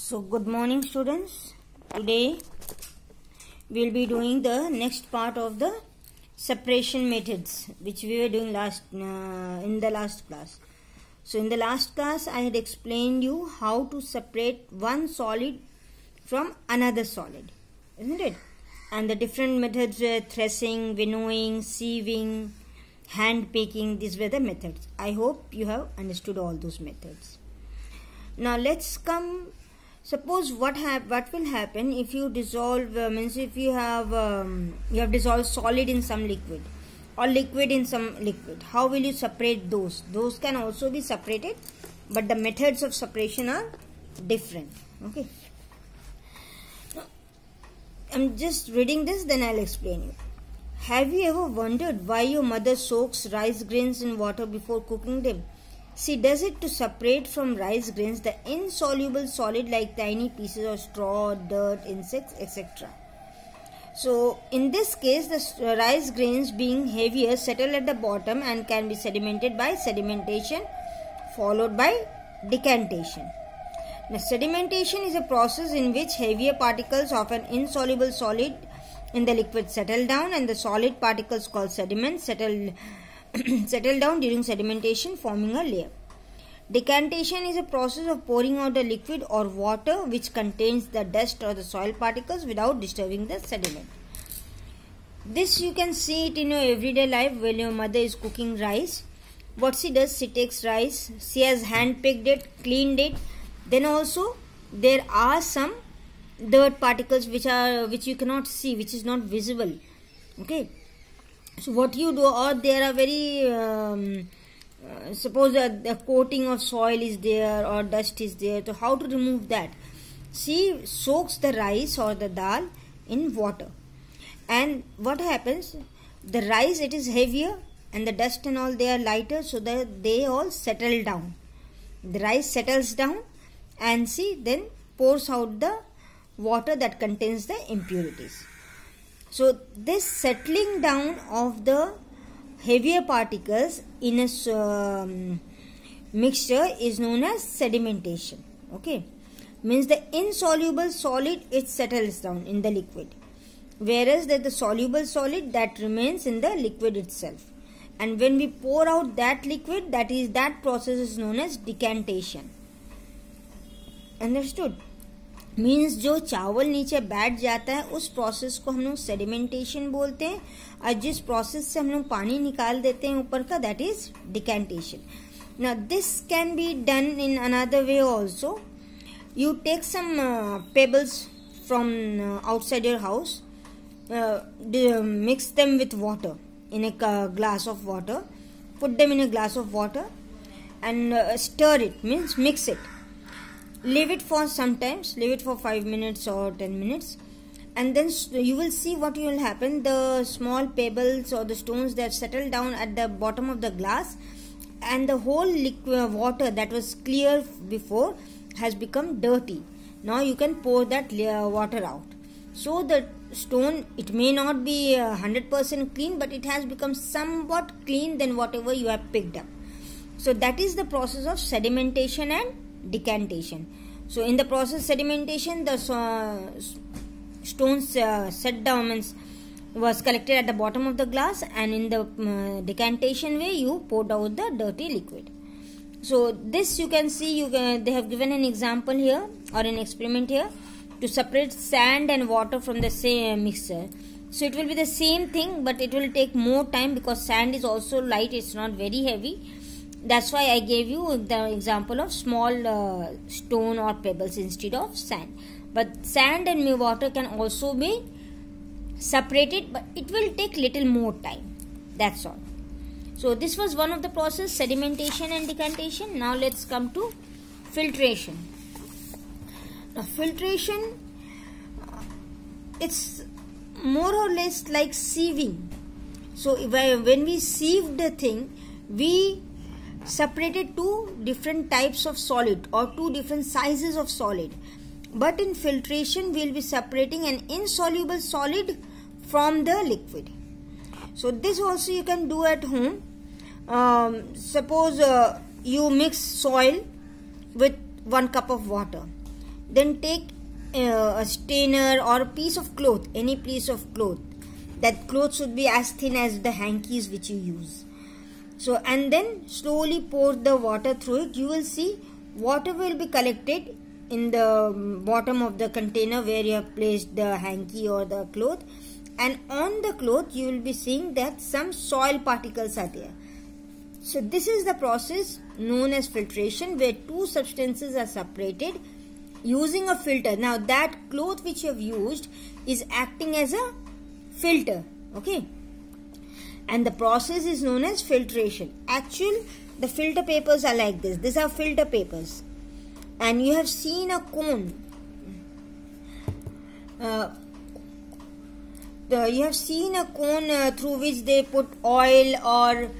So good morning students. Today we will be doing the next part of the separation methods which we were doing in the last class. So in the last class I had explained you how to separate one solid from another solid, isn't it? And the different methods were threshing, winnowing, sieving, hand picking. These were the methods. I hope you have understood all those methods. Now let's come. Suppose what will happen if you dissolve if you have dissolved solid in some liquid or liquid in some liquid. How will you separate those? Those can also be separated, but the methods of separation are different. Okay. Now, I'm just reading this, then I'll explain you. Have you ever wondered why your mother soaks rice grains in water before cooking them? She does it to separate from rice grains the insoluble solid like tiny pieces of straw, dirt, insects, etc. So in this case, the rice grains being heavier settle at the bottom and can be sedimented by sedimentation followed by decantation. Now sedimentation is a process in which heavier particles of an insoluble solid in the liquid settle down, and the solid particles called sediments settle down during sedimentation, forming a layer. Decantation is a process of pouring out the liquid or water which contains the dust or the soil particles without disturbing the sediment. This you can see it in your everyday life when your mother is cooking rice. What she does, she takes rice, she has hand picked it, cleaned it. Then also there are some dirt particles which you cannot see, which is not visible. Okay. So what you do, or there are very suppose a coating of soil is there or dust is there. So how to remove that? She soaks the rice or the dal in water, and what happens? The rice, it is heavier and the dust and all, they are lighter, so that they all settle down. The rice settles down and she then pours out the water that contains the impurities. So this settling down of the heavier particles in a mixture is known as sedimentation. Okay, means the insoluble solid, it settles down in the liquid, whereas the soluble solid that remains in the liquid itself. And when we pour out that liquid, that process is known as decantation. Understood? Means जो चावल नीचे बैठ जाता है उस process को हम लोग सेडिमेंटेशन बोलते हैं, और जिस प्रोसेस से हम लोग पानी निकाल देते हैं ऊपर का, that is decantation. Now this can be done in another way also. You take some pebbles from outside your house, mix them with water in a glass of water, put them in a glass of water and stir it, means mix it. Leave it for sometimes, leave it for 5 minutes or 10 minutes, and then you will see what will happen. The small pebbles or the stones that settle down at the bottom of the glass, and the whole liquid water that was clear before has become dirty. Now you can pour that water out. So the stone, it may not be 100% clean, but it has become somewhat clean than whatever you have picked up. So that is the process of sedimentation and decantation. So in the process sedimentation, the stones set down was collected at the bottom of the glass, and in the decantation way you poured out the dirty liquid. So this you can see, they have given an example here or an experiment here to separate sand and water from the same mixture. So it will be the same thing, but it will take more time because sand is also light, it's not very heavy. That's why I gave you the example of small stone or pebbles instead of sand. But sand and water can also be separated, but it will take little more time. That's all. So this was one of the process, sedimentation and decantation. Now let's come to filtration. Now filtration, it's more or less like sieving. So when we sieve the thing, we separated two different types of solid or two different sizes of solid. But in filtration, we will be separating an insoluble solid from the liquid. So this also you can do at home. Suppose you mix soil with 1 cup of water. then take a strainer or a piece of cloth, any piece of cloth. That cloth should be as thin as the hankies which you use. So, and then slowly pour the water through it. You will see water will be collected in the bottom of the container where you have placed the hanky or the cloth, and on the cloth you will be seeing that some soil particles are there. So this is the process known as filtration, where two substances are separated using a filter. Now that cloth which you have used is acting as a filter, okay, and the process is known as filtration. Actually, the filter papers are like this. These are filter papers, and you have seen a cone. You have seen a cone through which they put oil or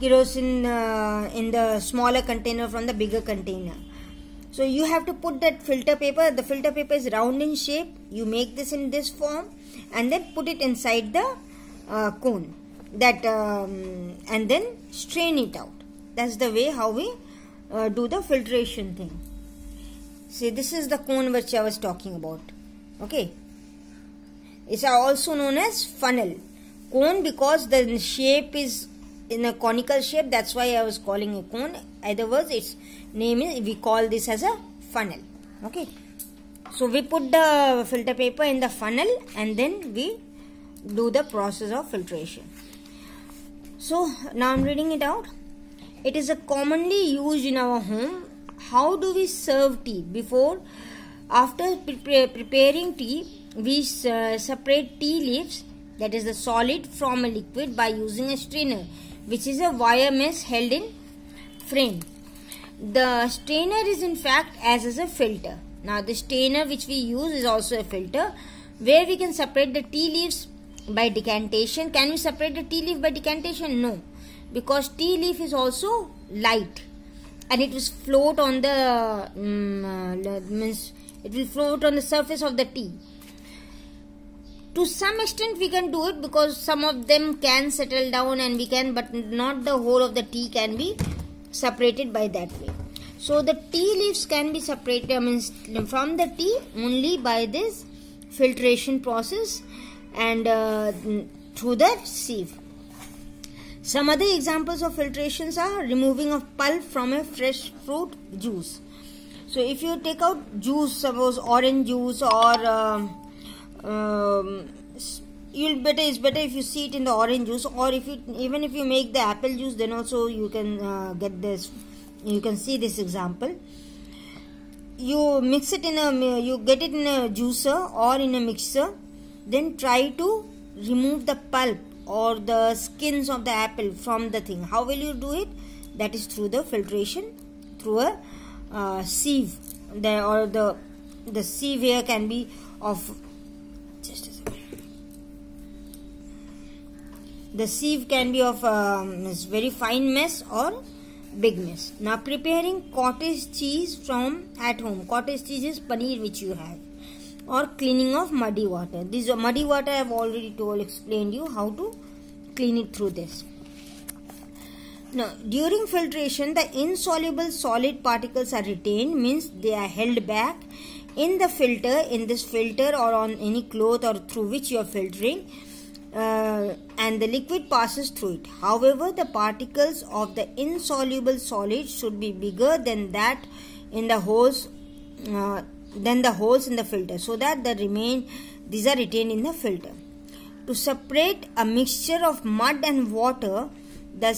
kerosene in the smaller container from the bigger container. So you have to put that filter paper. The filter paper is round in shape. You make this in this form and then put it inside the cone. And then strain it out. That's the way how we do the filtration thing. See, this is the cone which I was talking about. Okay. It's also known as funnel. Cone because the shape is in a conical shape. That's why I was calling a cone. Other words, its name is, we call this as a funnel. Okay. So we put the filter paper in the funnel and then we do the process of filtration. So now I'm reading it out. It is a commonly used in our home. How do we serve tea? After preparing tea, we separate tea leaves, that is the solid, from a liquid by using a strainer, which is a wire mesh held in frame. The strainer is in fact as a filter. Now the strainer which we use is also a filter, where we can separate the tea leaves by decantation. Can we separate the tea leaf by decantation? No, because tea leaf is also light and it will float on the it will float on the surface of the tea. To some extent we can do it because some of them can settle down and we can, but not the whole of the tea can be separated by that way. So the tea leaves can be separated from the tea only by this filtration process and through the sieve. Some other examples of filtrations are removing of pulp from a fresh fruit juice. So if you take out juice, suppose orange juice or it's better if you see it in the orange juice, or even if you make the apple juice, then also you can get this. You can see this example. You mix it you get it in a juicer or in a mixer, then try to remove the pulp or the skins of the apple from the thing. How will you do it? That is through the filtration, through a sieve. The sieve here can be of the sieve can be of very fine mesh or big mesh. Now preparing cottage cheese from at home. Cottage cheese is paneer which you have, or cleaning of muddy water. This muddy water I have already explained you how to clean it through this. Now during filtration, the insoluble solid particles are retained, means they are held back in the filter, in this filter or on any cloth or through which you are filtering, and the liquid passes through it. However, the particles of the insoluble solid should be bigger than that in the holes in the filter, so that these are retained in the filter. To separate a mixture of mud and water, the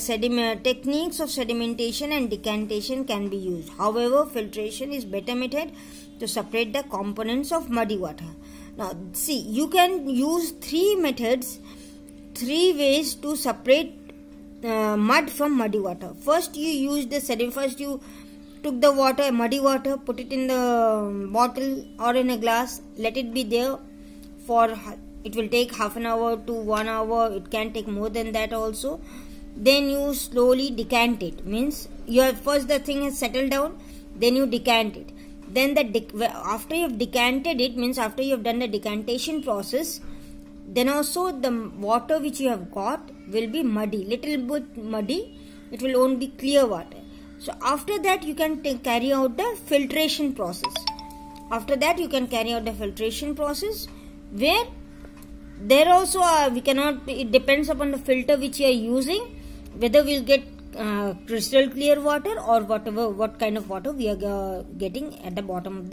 techniques of sedimentation and decantation can be used. However, filtration is better method to separate the components of muddy water. Now see, you can use three ways to separate mud from muddy water. First you use the sediment. First you took the water, muddy water, put it in the bottle or in a glass, let it be there for, it will take half an hour to 1 hour, it can take more than that also. Then you slowly decant it, means first the thing has settled down, then you decant it. Then after you have decanted it, means after you have done the decantation process, then also the water which you have got will be muddy, little bit muddy, it will only be clear water. So after that you can carry out the filtration process. After that you can carry out the filtration process, where there also we cannot, it depends upon the filter which you are using, whether we'll get crystal clear water or what kind of water we are getting at the bottom of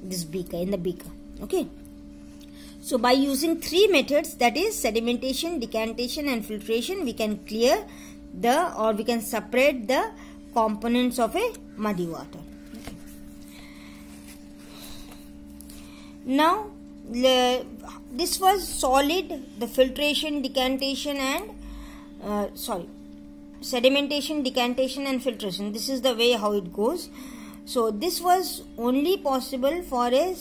this beaker, in the beaker. Okay, so by using 3 methods, that is sedimentation, decantation and filtration, we can clear or we can separate the components of a muddy water. Okay. Now this was solid, the filtration, decantation and sedimentation, decantation and filtration. This is the way how it goes. So this was only possible for a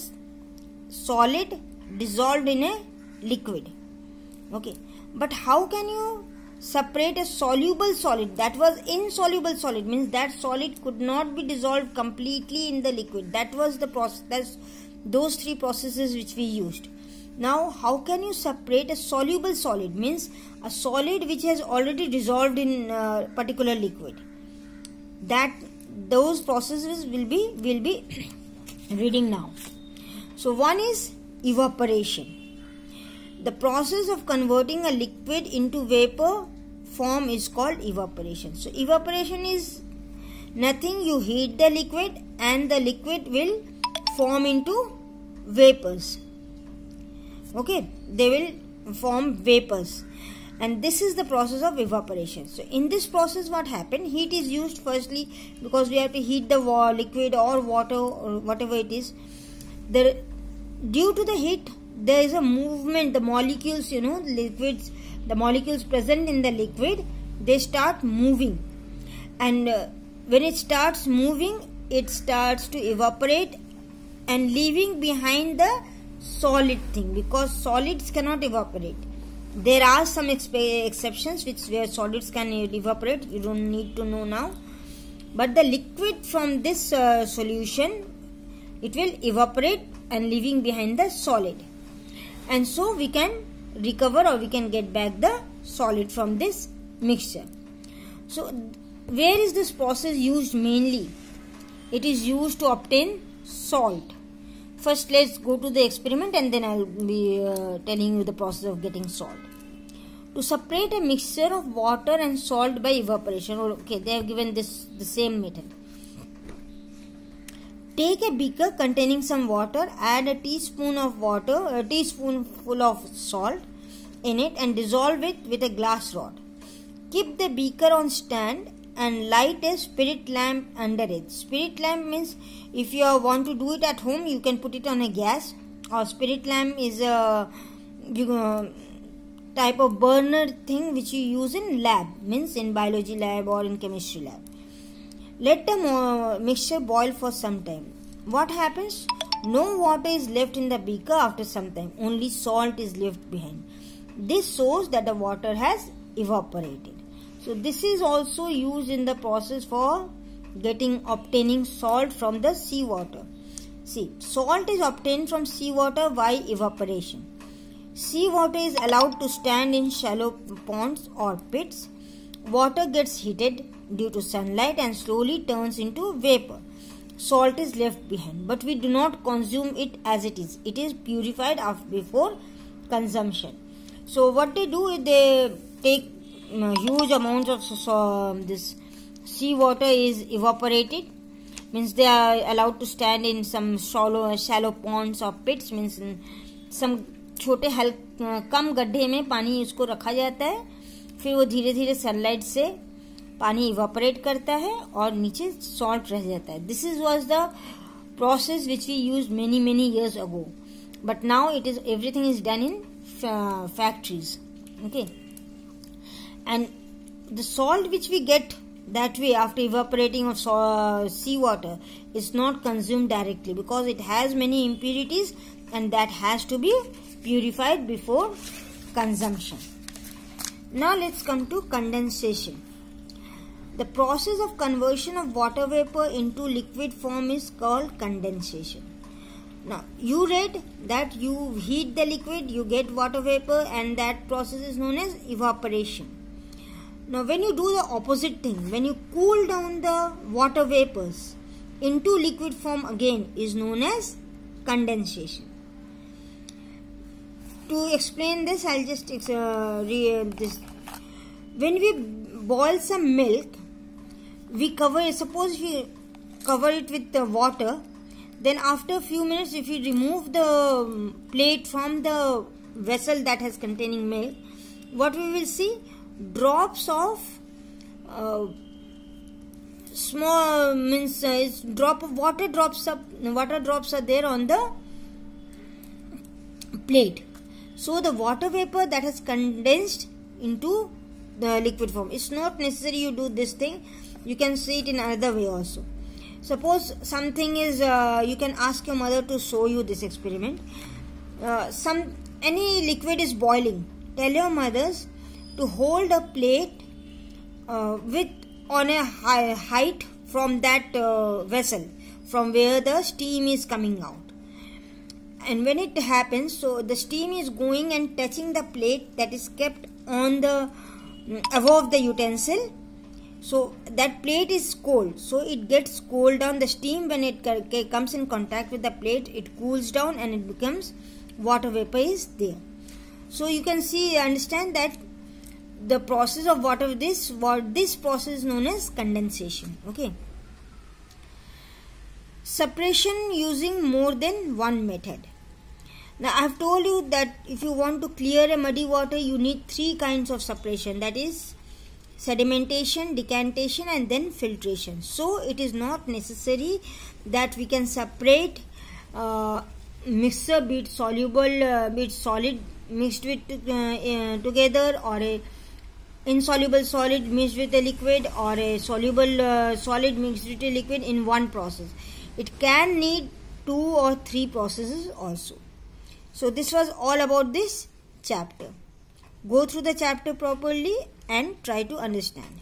solid dissolved in a liquid. Okay, but how can you separate a soluble solid? That was insoluble solid, means that solid could not be dissolved completely in the liquid. That was the process, those 3 processes which we used. Now how can you separate a soluble solid, means a solid which has already dissolved in particular liquid? That those processes will be reading now. So one is evaporation. The process of converting a liquid into vapor form is called evaporation. So evaporation is nothing, you heat the liquid and the liquid will form into vapors. Okay, they will form vapors, and this is the process of evaporation. So in this process what happened, heat is used firstly, because we have to heat the liquid or water or whatever it is. Due to the heat there is a movement, the molecules, the molecules present in the liquid, they start moving, and when it starts moving, it starts to evaporate and leaving behind the solid thing, because solids cannot evaporate. There are some exceptions where solids can evaporate, you don't need to know now, but the liquid from this solution, it will evaporate and leaving behind the solid, and so we can recover or we can get back the solid from this mixture. So where is this process used mainly? It is used to obtain salt. First let's go to the experiment and then I will be telling you the process of getting salt. To separate a mixture of water and salt by evaporation, okay, they have given the same method. Take a beaker containing some water, add a teaspoonful of salt in it and dissolve it with a glass rod. Keep the beaker on stand and light a spirit lamp under it. Spirit lamp means if you want to do it at home, you can put it on a gas, or spirit lamp is a type of burner thing which you use in lab, means in biology lab or in chemistry lab. Let the mixture boil for some time. What happens? No water is left in the beaker after some time, only salt is left behind. This shows that the water has evaporated. So this is also used in the process for obtaining salt from the seawater. See, salt is obtained from seawater by evaporation. Seawater is allowed to stand in shallow ponds or pits. Water gets heated due to sunlight and slowly turns into vapor. Salt is left behind, but we do not consume it as it is. It is purified before consumption. So what they do is they take huge amounts of this seawater is evaporated, means they are allowed to stand in some shallow ponds or pits, means in some छोटे कम गड्ढे में पानी उसको रखा जाता है, फिर वो धीरे धीरे सनलाइट से पानी इवापोरेट करता है और नीचे सॉल्ट रह जाता है. This was the process which we used many years ago, but now everything is done in factories. Okay, and the salt which we get that way after evaporating of seawater is not consumed directly, because it has many impurities and that has to be purified before consumption. Now let's come to condensation. The process of conversion of water vapor into liquid form is called condensation. Now you read that you heat the liquid, you get water vapor, and that process is known as evaporation. Now when you do the opposite thing, when you cool down the water vapors into liquid form, again is known as condensation. To explain this, I'll just this. When we boil some milk, we suppose we cover it with the water, then after a few minutes, if we remove the plate from the vessel that has containing milk, what we will see? Drops of small drop of water drops are there on the plate. So the water vapor that has condensed into the liquid form. It's not necessary you do this thing. You can see it in another way also. Suppose something is, you can ask your mother to show you this experiment. Any liquid is boiling. Tell your mothers to hold a plate on a height from that vessel, from where the steam is coming out. And when it happens, so the steam is going and touching the plate that is kept on the above the utensil. So that plate is cold, so it gets cooled down. The steam, when it comes in contact with the plate, it cools down and it becomes water vapor is there. So you can understand that the process of this process is known as condensation. Okay. Separation using more than one method. Now I have told you that if you want to clear a muddy water, you need 3 kinds of separation, that is sedimentation, decantation, and then filtration. So it is not necessary that we can separate mixture, be it soluble, be it solid mixed with together, or a insoluble solid mixed with a liquid, or a soluble solid mixed with a liquid in one process. It can need 2 or 3 processes also. So this was all about this chapter. Go through the chapter properly and try to understand.